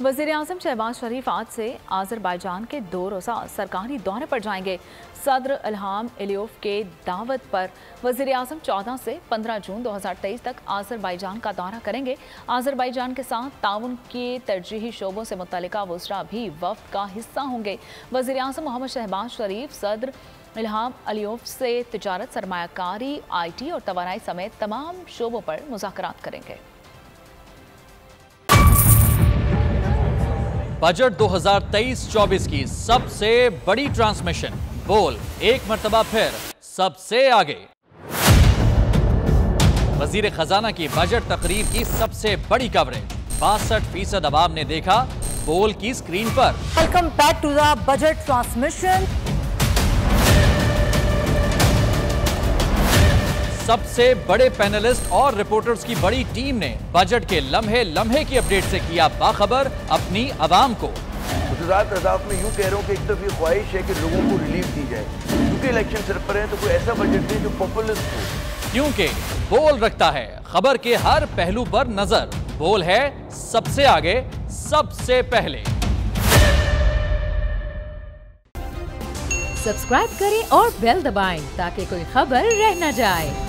वज़ीर-ए-आज़म शहबाज शरीफ आज से आज़रबाईजान के 2 रोज़ा सरकारी दौरे पर जाएंगे। सदर इल्हाम अलीयेव के दावत पर वज़ीर-ए-आज़म 14 से 15 जून 2023 तक आज़रबाईजान का दौरा करेंगे। आज़रबाईजान के साथ ताउन के तरजीही शोबों से मुतल्लिका वज़रा भी वफ़द का हिस्सा होंगे। वज़ीर-ए-आज़म मोहम्मद शहबाज शरीफ सदर इल्हाम अलीयेव से तिजारत, सरमायाकारी, IT और तवानाई समेत तमाम शोबों पर मुज़ाकरात करेंगे। बजट 2023-24 की सबसे बड़ी ट्रांसमिशन बोल एक मर्तबा फिर सबसे आगे। वजीर खजाना की बजट तकरीर की सबसे बड़ी कवरेज 62% अवाम ने देखा बोल की स्क्रीन पर। Welcome back to the budget transmission. सबसे बड़े पैनलिस्ट और रिपोर्टर्स की बड़ी टीम ने बजट के लम्हे लम्हे की अपडेट से किया बाखबर अपनी अवाम को। गुजरात रज़ाक में यूं कह रहा हूं कि एक तरफ ये ख्वाहिश है कि लोगों को रिलीफ दी जाए, क्योंकि इलेक्शन सर पर है, तो कोई ऐसा बजट दे जो पॉपुलिस्ट हो। क्योंकि बोल रखता है खबर के हर पहलू पर नजर। बोल है सबसे आगे, सबसे पहले। सब्सक्राइब करें और बेल दबाएं ताकि कोई खबर रह न जाए।